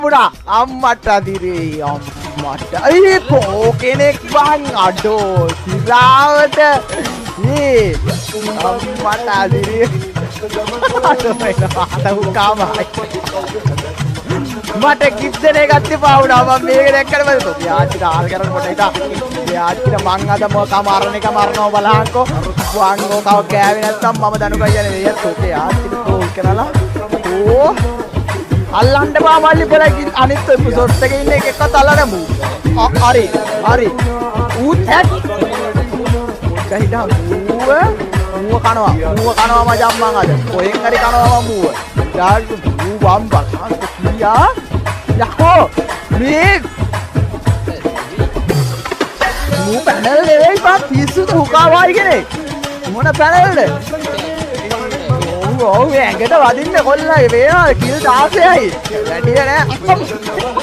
පුරා අම්මට අදිරේ අම්මට අයි පෝ කෙනෙක් බං අඩෝ සිරාවට මේ අම්මට අදිරේ අඩෝ එනවා උකාමයි මට කිප්දනේ ගත්තේ පාවුනා මම මේක දැක්කට බලතෝ යාචිට ආල් කරනකොට ඉතින් යාචිට මං අද මොකම මරණ එක මරනවා බලහන්කෝ වංගෝ කව කෑවේ නැත්තම් මම දනුකයි යන්නේ වෙයත් ඔකේ යාචිට කෝල් කරලා ඕ අල්ලන්න බා මල්ලි පෙරයි අනිත් එපිසෝඩ් එකේ ඉන්න එකක්වත් අල්ලන්න මූ හරි ඌත් හැට් කහිඩා මූව කනවා මචං මං අද කොහෙන් හරි කනවා මූව ඩාල් මූ වම්බක් කියා යකෝ මේ මූ පැනල් නෙවෙයි බා පිස්සුද හුකාවයි කෙනෙක් මොන පැනල්ද ඔව් ඇඟට වදින්න කොල්ලයි වේවා කිල් 16යි වැඩිය නෑ